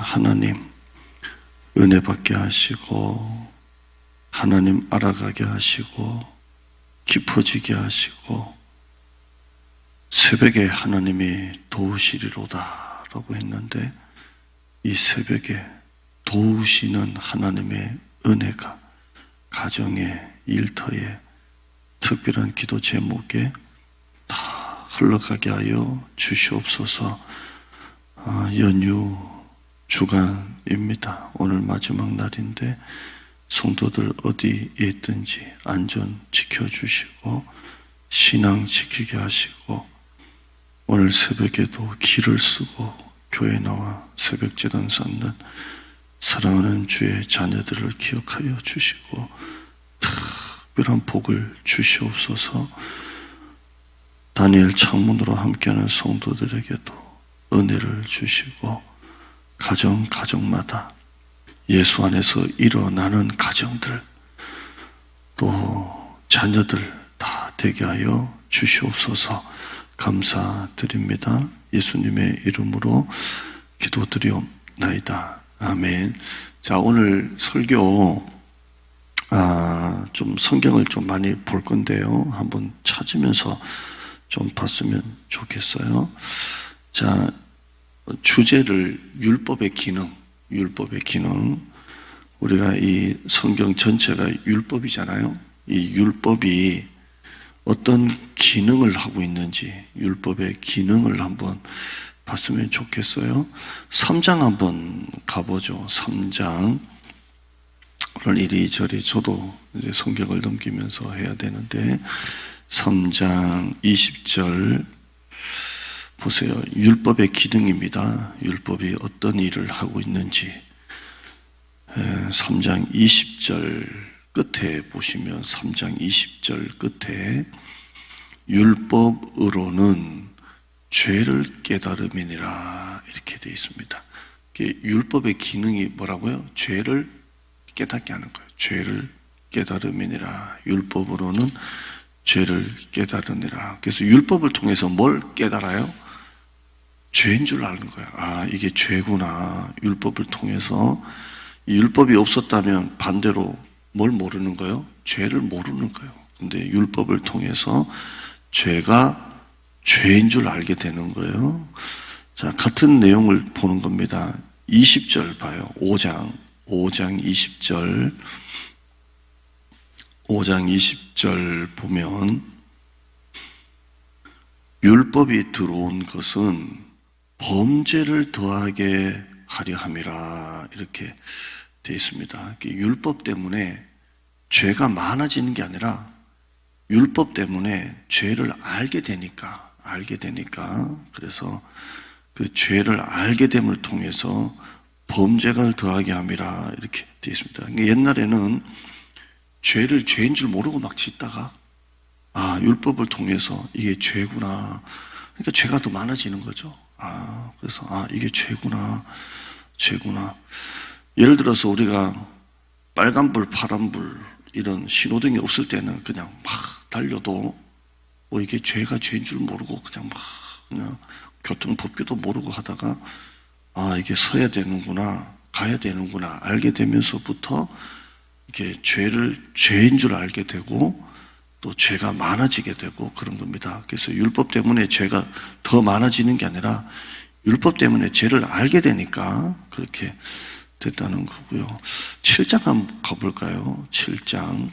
하나님 은혜 받게 하시고 하나님 알아가게 하시고 깊어지게 하시고 새벽에 하나님이 도우시리로다 라고 했는데, 이 새벽에 도우시는 하나님의 은혜가 가정에, 일터에, 특별한 기도 제목에 다 흘러가게 하여 주시옵소서. 연휴 주간입니다. 오늘 마지막 날인데 성도들 어디에 있든지 안전 지켜주시고 신앙 지키게 하시고, 오늘 새벽에도 길을 쓰고 교회 나와 새벽 제단 쌓는 사랑하는 주의 자녀들을 기억하여 주시고 특별한 복을 주시옵소서. 다니엘 창문으로 함께하는 성도들에게도 은혜를 주시고, 가정마다 예수 안에서 일어나는 가정들, 또 자녀들 다 되게 하여 주시옵소서. 감사드립니다. 예수님의 이름으로 기도드리옵나이다. 아멘. 자, 오늘 설교 좀 성경을 좀 많이 볼 건데요. 한번 찾으면서 좀 봤으면 좋겠어요. 자, 주제를 율법의 기능. 우리가 이 성경 전체가 율법이잖아요. 이 율법이 어떤 기능을 하고 있는지, 율법의 기능을 한번 봤으면 좋겠어요. 3장 한번 가보죠. 3장. 오늘 이리저리 저도 이제 성경을 넘기면서 해야 되는데, 3장 20절 보세요. 율법의 기능입니다. 율법이 어떤 일을 하고 있는지. 3장 20절 끝에 보시면, 3장 20절 끝에 율법으로는 죄를 깨달음이니라 이렇게 되어 있습니다. 율법의 기능이 뭐라고요? 죄를 깨닫게 하는 거예요. 죄를 깨달음이니라. 율법으로는 죄를 깨달으니라. 그래서 율법을 통해서 뭘 깨달아요? 죄인 줄 아는 거예요. 이게 죄구나. 율법을 통해서. 율법이 없었다면 반대로 뭘 모르는 거예요? 죄를 모르는 거예요. 근데 율법을 통해서 죄가 죄인 줄 알게 되는 거예요. 자, 같은 내용을 보는 겁니다. 20절 봐요. 5장 20절. 5장 20절 보면, 율법이 들어온 것은 범죄를 더하게 하려 함이라 이렇게 되어 있습니다. 율법 때문에 죄가 많아지는 게 아니라 율법 때문에 죄를 알게 되니까, 그래서 그 죄를 알게 됨을 통해서 범죄가 더하게 함이라 이렇게 되어 있습니다. 옛날에는 죄를 죄인 줄 모르고 막 짓다가 율법을 통해서 이게 죄구나. 그러니까 죄가 더 많아지는 거죠. 그래서 이게 죄구나. 예를 들어서 우리가 빨간불, 파란불 이런 신호등이 없을 때는 그냥 막 달려도 이게 죄가 죄인 줄 모르고 그냥 교통법규도 모르고 하다가 이게 서야 되는구나, 가야 되는구나 알게 되면서부터 이게 죄를 죄인 줄 알게 되고 또 죄가 많아지게 되고 그런 겁니다. 그래서 율법 때문에 죄가 더 많아지는 게 아니라 율법 때문에 죄를 알게 되니까 그렇게 됐다는 거고요. 7장 한번 가볼까요? 7장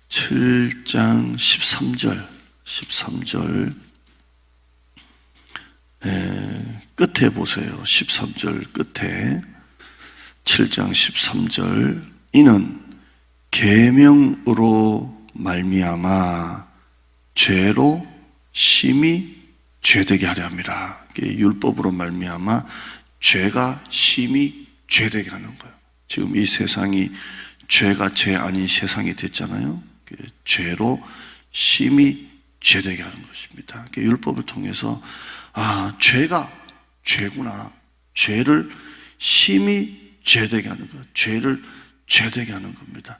13절 끝에 보세요. 13절 끝에 7장 13절 이는 계명으로 말미암아 죄로 심히 죄되게 하려 함이라. 율법으로 말미암아 죄가 심히 죄되게 하는 거예요. 지금 이 세상이 죄가 죄 아닌 세상이 됐잖아요. 죄로 심히 죄되게 하는 것입니다. 율법을 통해서 죄가 죄구나. 죄를 심히 죄되게 하는 것. 죄를 죄되게 하는 겁니다.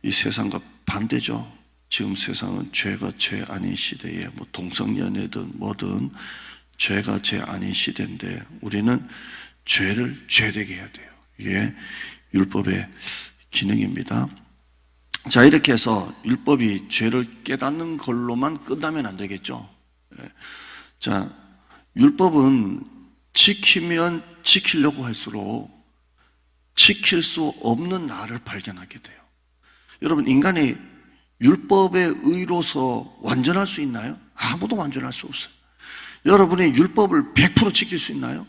이 세상과 반대죠. 지금 세상은 죄가 죄 아닌 시대에 동성연애든 뭐든 죄가 죄 아닌 시대인데, 우리는 죄를 죄되게 해야 돼요. 이게 율법의 기능입니다. 자, 이렇게 해서 율법이 죄를 깨닫는 걸로만 끝나면 안 되겠죠. 자, 율법은 지키면 지키려고 할수록 지킬 수 없는 나를 발견하게 돼요. 여러분, 인간이 율법의 의로서 완전할 수 있나요? 아무도 완전할 수 없어요. 여러분이 율법을 100% 지킬 수 있나요?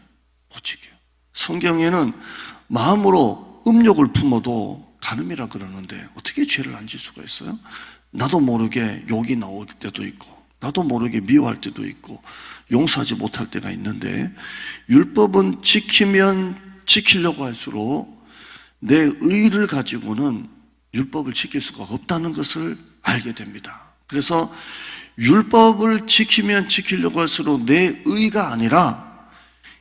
못 지켜요. 성경에는 마음으로 음욕을 품어도 간음이라 그러는데 어떻게 죄를 안 질 수가 있어요? 나도 모르게 욕이 나올 때도 있고, 나도 모르게 미워할 때도 있고, 용서하지 못할 때가 있는데, 율법은 지키면 지키려고 할수록 내 의를 가지고는 율법을 지킬 수가 없다는 것을 알게 됩니다. 그래서 율법을 지키면 지키려고 할수록 내 의가 아니라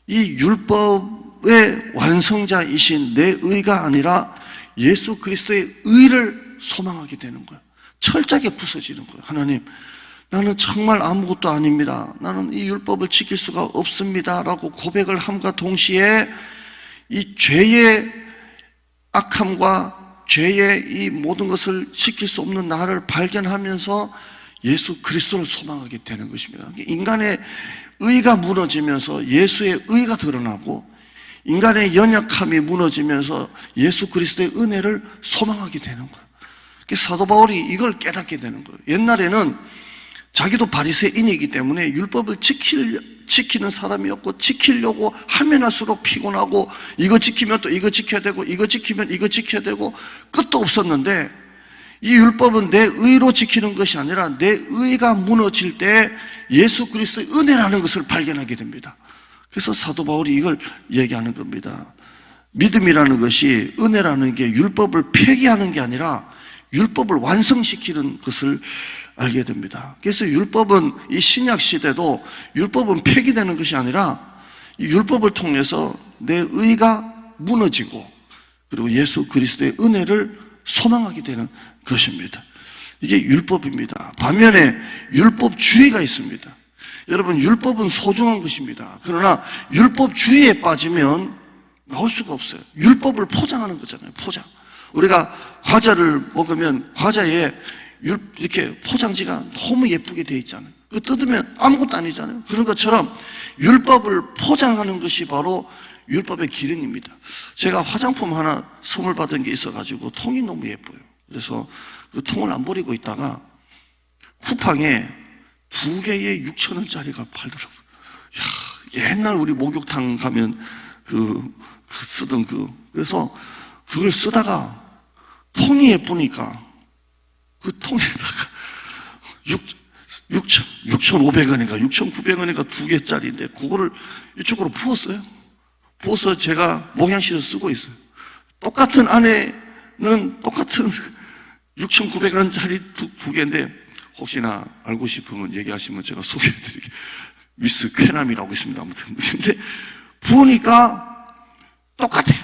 이 율법의 완성자이신 내 의가 아니라 예수 그리스도의 의를 소망하게 되는 거예요. 철저하게 부서지는 거예요. 하나님, 나는 정말 아무것도 아닙니다. 나는 이 율법을 지킬 수가 없습니다. 라고 고백을 함과 동시에 이 죄의 악함과 죄의 이 모든 것을 지킬 수 없는 나를 발견하면서 예수 그리스도를 소망하게 되는 것입니다. 인간의 의가 무너지면서 예수의 의가 드러나고, 인간의 연약함이 무너지면서 예수 그리스도의 은혜를 소망하게 되는 거예요. 사도 바울이 이걸 깨닫게 되는 거예요. 옛날에는 자기도 바리새인이기 때문에 율법을 지키는 사람이었고, 지키려고 하면 할수록 피곤하고, 이거 지키면 또 이거 지켜야 되고, 이거 지키면 이거 지켜야 되고, 끝도 없었는데, 이 율법은 내 의로 지키는 것이 아니라 내 의가 무너질 때 예수 그리스도의 은혜라는 것을 발견하게 됩니다. 그래서 사도 바울이 이걸 얘기하는 겁니다. 믿음이라는 것이, 은혜라는 게 율법을 폐기하는 게 아니라 율법을 완성시키는 것을 알게 됩니다. 그래서 율법은, 이 신약 시대도 율법은 폐기되는 것이 아니라 이 율법을 통해서 내 의가 무너지고, 그리고 예수 그리스도의 은혜를 소망하게 되는 것입니다. 이게 율법입니다. 반면에 율법주의가 있습니다. 여러분, 율법은 소중한 것입니다. 그러나 율법주의에 빠지면 나올 수가 없어요. 율법을 포장하는 거잖아요. 포장. 우리가 과자를 먹으면 과자에 이렇게 포장지가 너무 예쁘게 되어 있잖아요. 그거 뜯으면 아무것도 아니잖아요. 그런 것처럼 율법을 포장하는 것이 바로 율법의 기능입니다. 제가 화장품 하나 선물 받은 게 있어가지고 통이 너무 예뻐요. 그래서 그 통을 안 버리고 있다가 쿠팡에 2개에 6,000원짜리가 팔더라고요. 야, 옛날 우리 목욕탕 가면 쓰던 그래서 그걸 쓰다가 통이 예쁘니까 그 통에다가 6,500원인가 6,900원인가 2개짜리인데 그거를 이쪽으로 부었어요. 부어서 제가 목양실을 쓰고 있어요. 똑같은 안에는 똑같은 6,900원짜리 두 개인데, 혹시나 알고 싶으면 얘기하시면 제가 소개해드릴게요. 미스 쾌남이라고 있습니다. 아무튼. 근데 부으니까 똑같아요.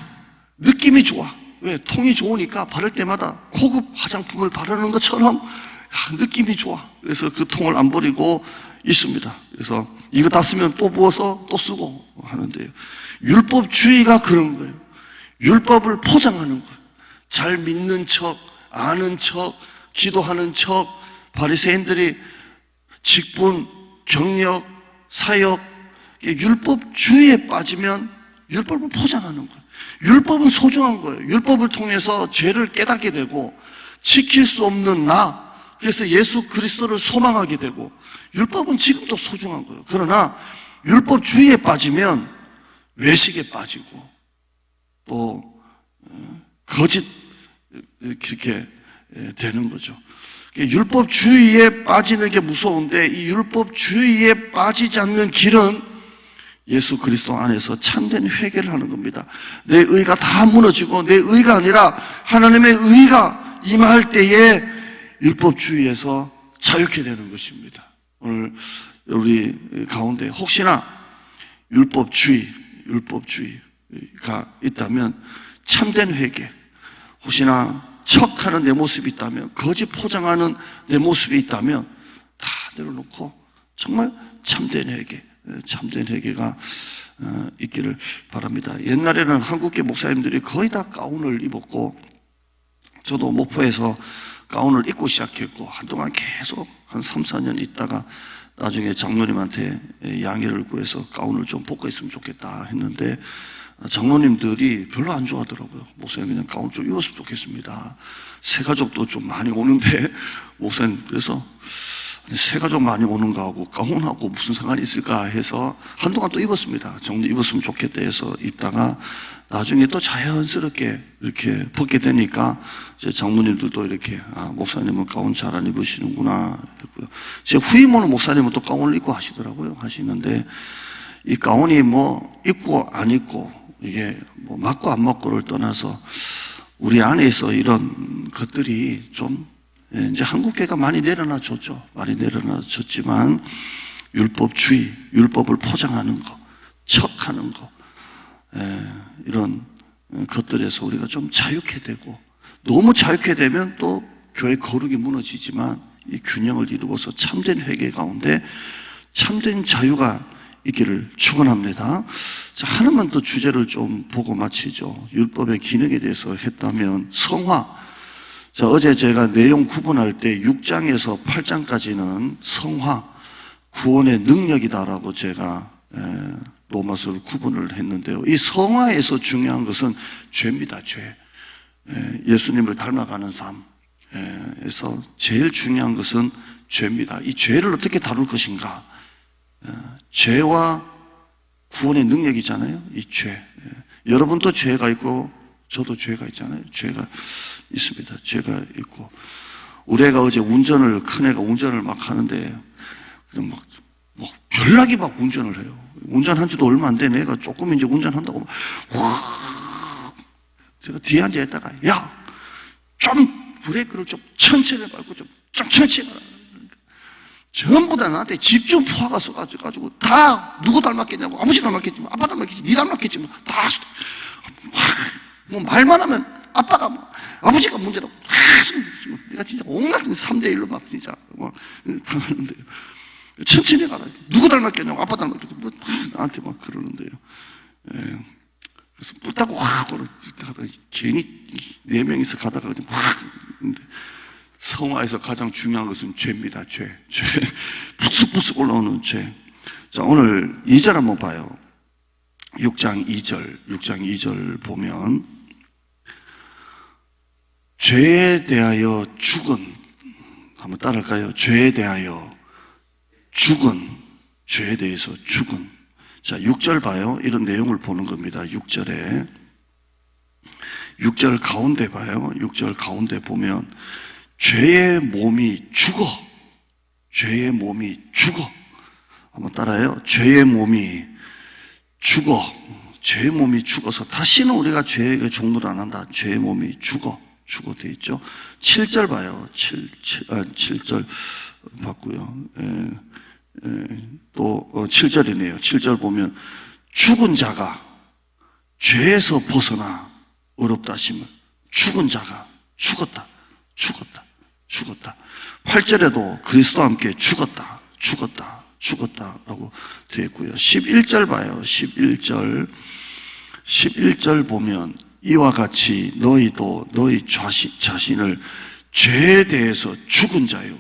느낌이 좋아. 왜? 통이 좋으니까 바를 때마다 고급 화장품을 바르는 것처럼 느낌이 좋아. 그래서 그 통을 안 버리고 있습니다. 그래서 이거 다 쓰면 또 부어서 또 쓰고 하는데요. 율법주의가 그런 거예요. 율법을 포장하는 거예요. 잘 믿는 척, 아는 척, 기도하는 척, 바리새인들이 직분, 경력, 사역, 율법주의에 빠지면 율법을 포장하는 거예요. 율법은 소중한 거예요. 율법을 통해서 죄를 깨닫게 되고, 지킬 수 없는 나, 그래서 예수 그리스도를 소망하게 되고, 율법은 지금도 소중한 거예요. 그러나 율법주의에 빠지면 외식에 빠지고, 또 거짓, 그렇게 되는 거죠. 율법주의에 빠지는 게 무서운데, 이 율법주의에 빠지지 않는 길은 예수 그리스도 안에서 참된 회개를 하는 겁니다. 내 의가 다 무너지고 내 의가 아니라 하나님의 의가 임할 때에 율법주의에서 자유케 되는 것입니다. 오늘 우리 가운데 혹시나 율법주의가 있다면, 참된 회개, 혹시나 척하는 내 모습이 있다면, 거짓 포장하는 내 모습이 있다면 다 내려놓고 정말 참된 회개, 참된 회개가 있기를 바랍니다. 옛날에는 한국계 목사님들이 거의 다 가운을 입었고, 저도 목포에서 가운을 입고 시작했고, 한동안 계속 한 3, 4년 있다가 나중에 장로님한테 양해를 구해서 가운을 좀 벗고 있으면 좋겠다 했는데, 장로님들이 별로 안 좋아하더라고요. 목사님 그냥 가운 좀 입었으면 좋겠습니다. 새가족도 좀 많이 오는데, 목사님 그래서 새가족 많이 오는 거하고 가운하고 무슨 상관이 있을까 해서 한동안 또 입었습니다. 정도 입었으면 좋겠다 해서 입다가 나중에 또 자연스럽게 이렇게 벗게 되니까 제 장모님들도 이렇게 목사님은 가운 잘 안 입으시는구나 했고요. 제 후임 오는 목사님은 또 가운을 입고 하시더라고요. 하시는데 이 가운이 뭐 입고 안 입고 이게 뭐 맞고 안 맞고를 떠나서 우리 안에서 이런 것들이 좀 이제 한국계가 많이 내려놔졌죠. 많이 내려놔졌지만 율법주의, 율법을 포장하는 거, 척하는 거, 이런 것들에서 우리가 좀 자유케 되고, 너무 자유케 되면 또 교회 거룩이 무너지지만 이 균형을 이루어서 참된 회개 가운데 참된 자유가 있기를 축원합니다. 자, 하나만 더 주제를 좀 보고 마치죠. 율법의 기능에 대해서 했다면 성화. 자, 어제 제가 내용 구분할 때 6장에서 8장까지는 성화, 구원의 능력이다라고 제가 로마서를 구분을 했는데요. 이 성화에서 중요한 것은 죄입니다. 죄. 예수님을 닮아가는 삶에서 제일 중요한 것은 죄입니다. 이 죄를 어떻게 다룰 것인가? 죄와 구원의 능력이잖아요. 이 죄. 여러분도 죄가 있고 저도 죄가 있잖아요. 죄가 있습니다. 죄가 있고 우리 애가 어제 큰애가 운전을 막 하는데 막 별나게 막 운전을 해요. 운전한 지도 얼마 안 된 애가 조금 이제 운전한다고 와, 제가 뒤에 앉아 있다가 야, 좀 브레이크를 좀 천천히 밟고 좀 천천히 가라. 전부 다 나한테 집중 포화가 쏟아져가지고 다 누구 닮았겠냐고. 아버지 닮았겠지, 아빠 닮았겠지, 니 닮았겠지, 다 뭐 말만 하면 아빠가 아버지가 문제라고 내가 진짜 온갖 3대1로 막 진짜 당하는데요. 천천히 가라. 누구 닮았겠냐고, 아빠 닮았겠지, 나한테 막 그러는데요. 그래서 뿔따고 확 걸어가다가 괜히 4명이서 가다가 그냥 확 했는데, 성화에서 가장 중요한 것은 죄입니다. 죄. 부스부스 올라오는 죄. 자, 오늘 2절 한번 봐요. 6장 2절 보면 죄에 대하여 죽은, 한번 따라할까요? 죄에 대하여 죽은, 죄에 대해서 죽은. 자, 6절 봐요. 이런 내용을 보는 겁니다. 6절 가운데 봐요. 6절 가운데 보면 죄의 몸이 죽어. 죄의 몸이 죽어. 한번 따라해요. 죄의 몸이 죽어. 죄의 몸이 죽어서 다시는 우리가 죄의 종노를 안 한다. 죄의 몸이 죽어. 되어 있죠. 7절 봐요. 7절 봤고요. 또 7절이네요. 7절 보면 죽은 자가 죄에서 벗어나 어렵다 하시면 죽은 자가 죽었다. 8절에도 그리스도와 함께 죽었다라고 되어 있고요. 11절 봐요. 11절 보면 이와 같이 너희도 너희 자신을 죄에 대해서 죽은 자요.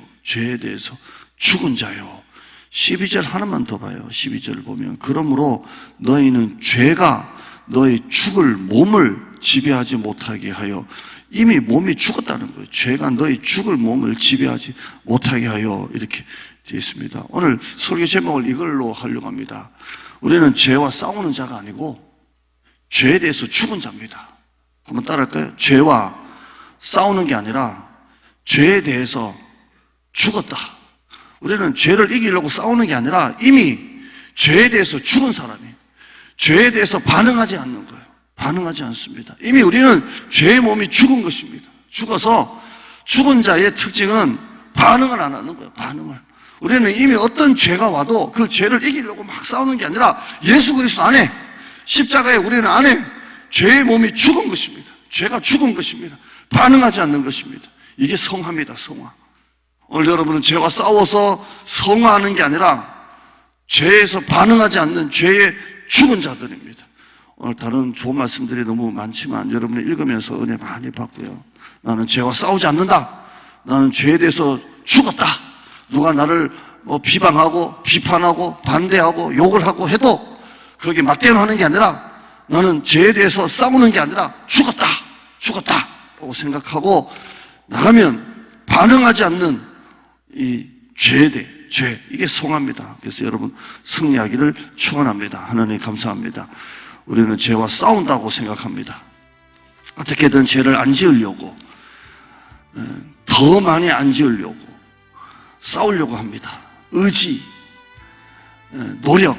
12절 하나만 더 봐요. 12절을 보면 그러므로 너희는 죄가 너희 죽을 몸을 지배하지 못하게 하여, 이미 몸이 죽었다는 거예요. 죄가 너희 죽을 몸을 지배하지 못하게 하여, 이렇게 되어 있습니다. 오늘 설교 제목을 이걸로 하려고 합니다. 우리는 죄와 싸우는 자가 아니고 죄에 대해서 죽은 자입니다. 한번 따라할까요? 죄와 싸우는 게 아니라 죄에 대해서 죽었다. 우리는 죄를 이기려고 싸우는 게 아니라 이미 죄에 대해서 죽은 사람이에요. 죄에 대해서 반응하지 않는 거예요. 반응하지 않습니다. 이미 우리는 죄의 몸이 죽은 것입니다. 죽어서 죽은 자의 특징은 반응을 안 하는 거예요. 반응을. 우리는 이미 어떤 죄가 와도 그 죄를 이기려고 막 싸우는 게 아니라 예수 그리스도 안에, 십자가에 우리는 안에 죄의 몸이 죽은 것입니다. 죄가 죽은 것입니다. 반응하지 않는 것입니다. 이게 성화입니다. 성화. 오늘 여러분은 죄와 싸워서 성화하는 게 아니라 죄에서 반응하지 않는, 죄에 죽은 자들입니다. 오늘 다른 좋은 말씀들이 너무 많지만 여러분이 읽으면서 은혜 많이 받고요. 나는 죄와 싸우지 않는다. 나는 죄에 대해서 죽었다. 누가 나를 비방하고 비판하고 반대하고 욕을 하고 해도 거기에 맞대응하는 게 아니라 나는 죄에 대해서 싸우는 게 아니라 죽었다 라고 생각하고 나가면 반응하지 않는 이 죄에 대해 죄, 이게 성화입니다. 그래서 여러분 승리하기를 축원합니다. 하나님 감사합니다. 우리는 죄와 싸운다고 생각합니다. 어떻게든 죄를 안 지으려고, 더 많이 안 지으려고 싸우려고 합니다. 의지, 노력.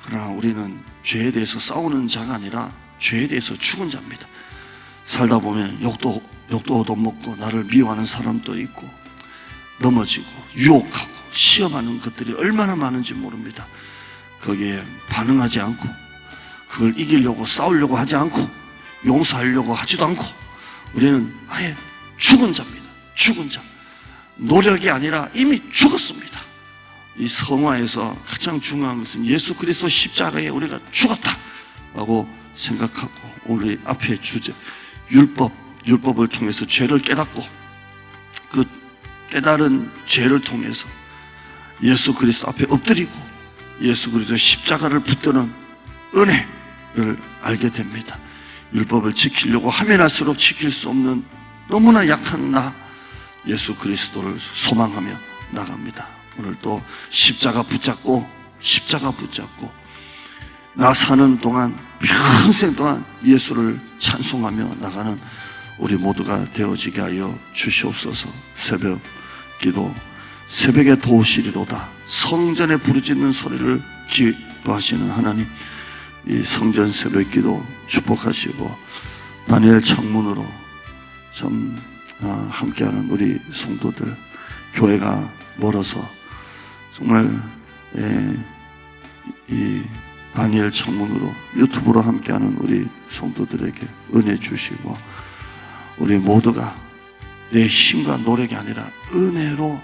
그러나 우리는 죄에 대해서 싸우는 자가 아니라 죄에 대해서 죽은 자입니다. 살다 보면 욕도 얻어먹고 나를 미워하는 사람도 있고 넘어지고 유혹하고 시험하는 것들이 얼마나 많은지 모릅니다. 거기에 반응하지 않고 그걸 이기려고 싸우려고 하지 않고 용서하려고 하지도 않고 우리는 아예 죽은 자입니다. 죽은 자. 노력이 아니라 이미 죽었습니다. 이 성화에서 가장 중요한 것은 예수 그리스도 십자가에 우리가 죽었다라고 생각하고 우리 앞에 주제 율법을 통해서 죄를 깨닫고 그 깨달은 죄를 통해서 예수 그리스도 앞에 엎드리고 예수 그리스도 십자가를 붙드는 은혜를 알게 됩니다. 율법을 지키려고 하면 할수록 지킬 수 없는 너무나 약한 나 예수 그리스도를 소망하며 나갑니다. 오늘 또 십자가 붙잡고 나 사는 동안 평생 동안 예수를 찬송하며 나가는 우리 모두가 되어지게 하여 주시옵소서. 새벽 기도 새벽에 도우시리로다. 성전에 부르짖는 소리를 기뻐하시는 하나님, 이 성전 새벽 기도 축복하시고 다니엘 창문으로 참 함께하는 우리 성도들, 교회가 멀어서 정말 이 다니엘 창문으로 유튜브로 함께하는 우리 성도들에게 은혜 주시고 우리 모두가 내 힘과 노력이 아니라 은혜로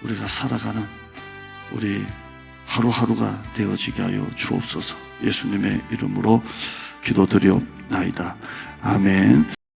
우리가 살아가는 우리 하루하루가 되어지게 하여 주옵소서. 예수님의 이름으로 기도드리옵나이다. 아멘.